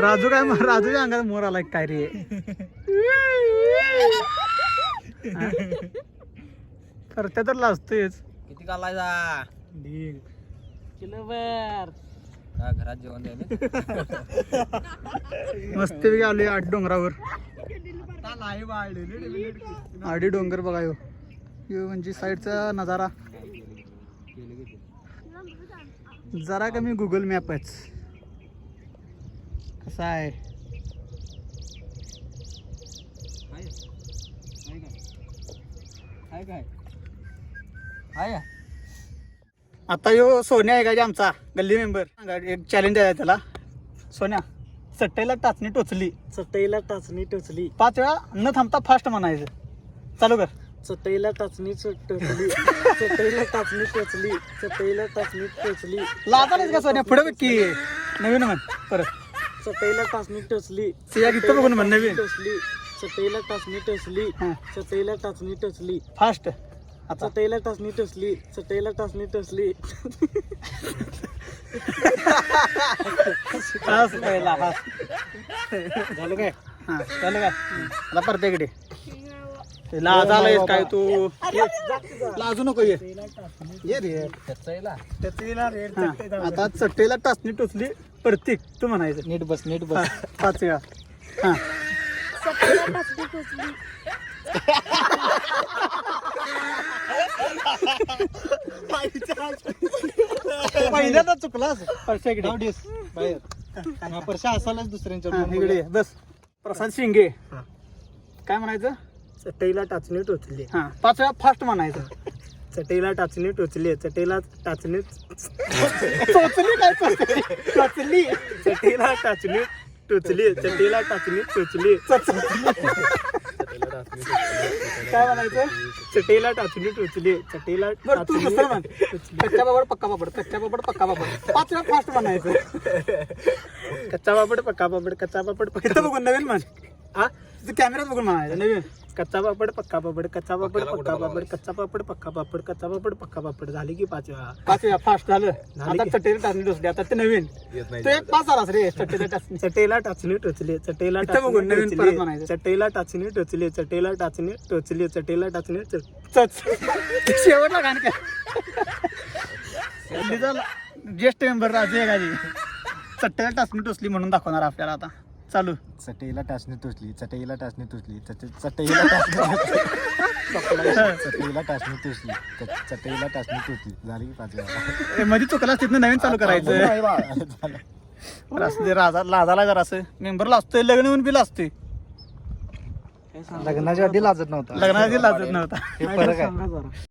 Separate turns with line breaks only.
राजूच्या अंगात मोर आला काय रे. करत्या तर लाजतोयच.
किती कालायचा
किलोभर
घरात जेवण द्यायला.
मस्तपैकी आलोय आठ डोंगरावर. आडी डोंगर बघा यो म्हणजे साईडचा नजारा जरा कमी गुगल मॅपच कसा आहे. आता यो सोन्या आहे का आमचा गल्ली मेंबर. एक चॅलेंज आहे त्याला. सोन्या चटईला टाचणी टोचली.
चटईला टाचणी टोचली.
5 वेळा न थांबता फास्ट म्हणायचं. चालू कर.
चटईला टाचणी टोचली. चटईला टाचणी टोचली. चटईला टाचणी टोचली.
लाजारच का सोन्या पुढे बघ की नवीन म्हण परत.
चटईला टाचणी टोचली.
सिया गीत बघून म्हण नवीन.
टोचली. चटईला टाचणी टोचली. चटईला टाचणी टोचली.
फास्ट. आता
चटईला टाचणी टोचली. चटईला टाचणी टोचली.
झालं काय. हा झालं काय. आता परत इकडे लाज आलायस काय तू. लाजू नको ये रे. आता चटईला टाचणी टोचली. प्रतीक तू म्हणायचं.
नीट बस नीट बस.
5 वेळा. हा पहिल्यांदा चुकलास. परशा इकडे
बाहेर परशा असायलाच दुसऱ्यांच्या
इकडे ये. बस. प्रसाद शिंगे काय म्हणायचं.
चटईला टाचणी टोचली.
हा 5 वेळा फास्ट म्हणायचं.
चटईला टाचणी टोचली. चटईला टाचणी
टोचली काय टोचली.
चटईला टाचणी टोचली. चटईला टाचणी टोचली.
काय म्हणायचं.
चटईला टाचणी टोचली. चटईला
बरं तू दुसरं म्हण. कच्चा बाबड पक्का बाबड. कच्चा बाबड पक्का बाबड. 5 वेळा फास्ट म्हणायचं.
कच्चा पापड पक्का पापड. कच्चा पापड
इथं बघून नवीन म्हण. हा तिथं कॅमेऱ्यात बघून म्हणायचं नवीन.
कच्चा पापड पक्का पापड. कच्चा पापड पक्का पापड. कच्चा पापड पक्का पापड. कच्चा पापड पक्का पापड. झाली की 5 वेळा.
5 वेळा फास्ट झालं. आता चटईला टाचणी टोचली. आता ते नवीन तू एक 5 आलास रे. चटईला टाचणी.
चटईला टाचणी टोचली. चटईला
इथं बघून नवीन परत म्हणायचं.
चटईला टाचणी टोचली. चटईला टाचणी टोचली. चटईला टाचणी
शेवटला गाणं काय. ज्येष्ठ मेंबर राजू आहे गाजी. चटईला टाचणी टोचली म्हणून दाखवणार आपल्याला आता. चालू.
चटईला टाचणी टोचली. चटईला टाचणी टोचली. चटईला टाचणी चटईला टाचणी टोचली. चटईला टाचणी टोचली. झाली की 5 वेळा.
मध्ये चुकला तिथनं नवीन चालू करायचं. असते राजा लाजाला जरा असं मेंबर लाजतोय. लग्न येऊन बी लाजतोय.
लग्नाच्या आधी लाजत नव्हता.
लग्नाची लाजत नव्हता.
हे फरक आहे.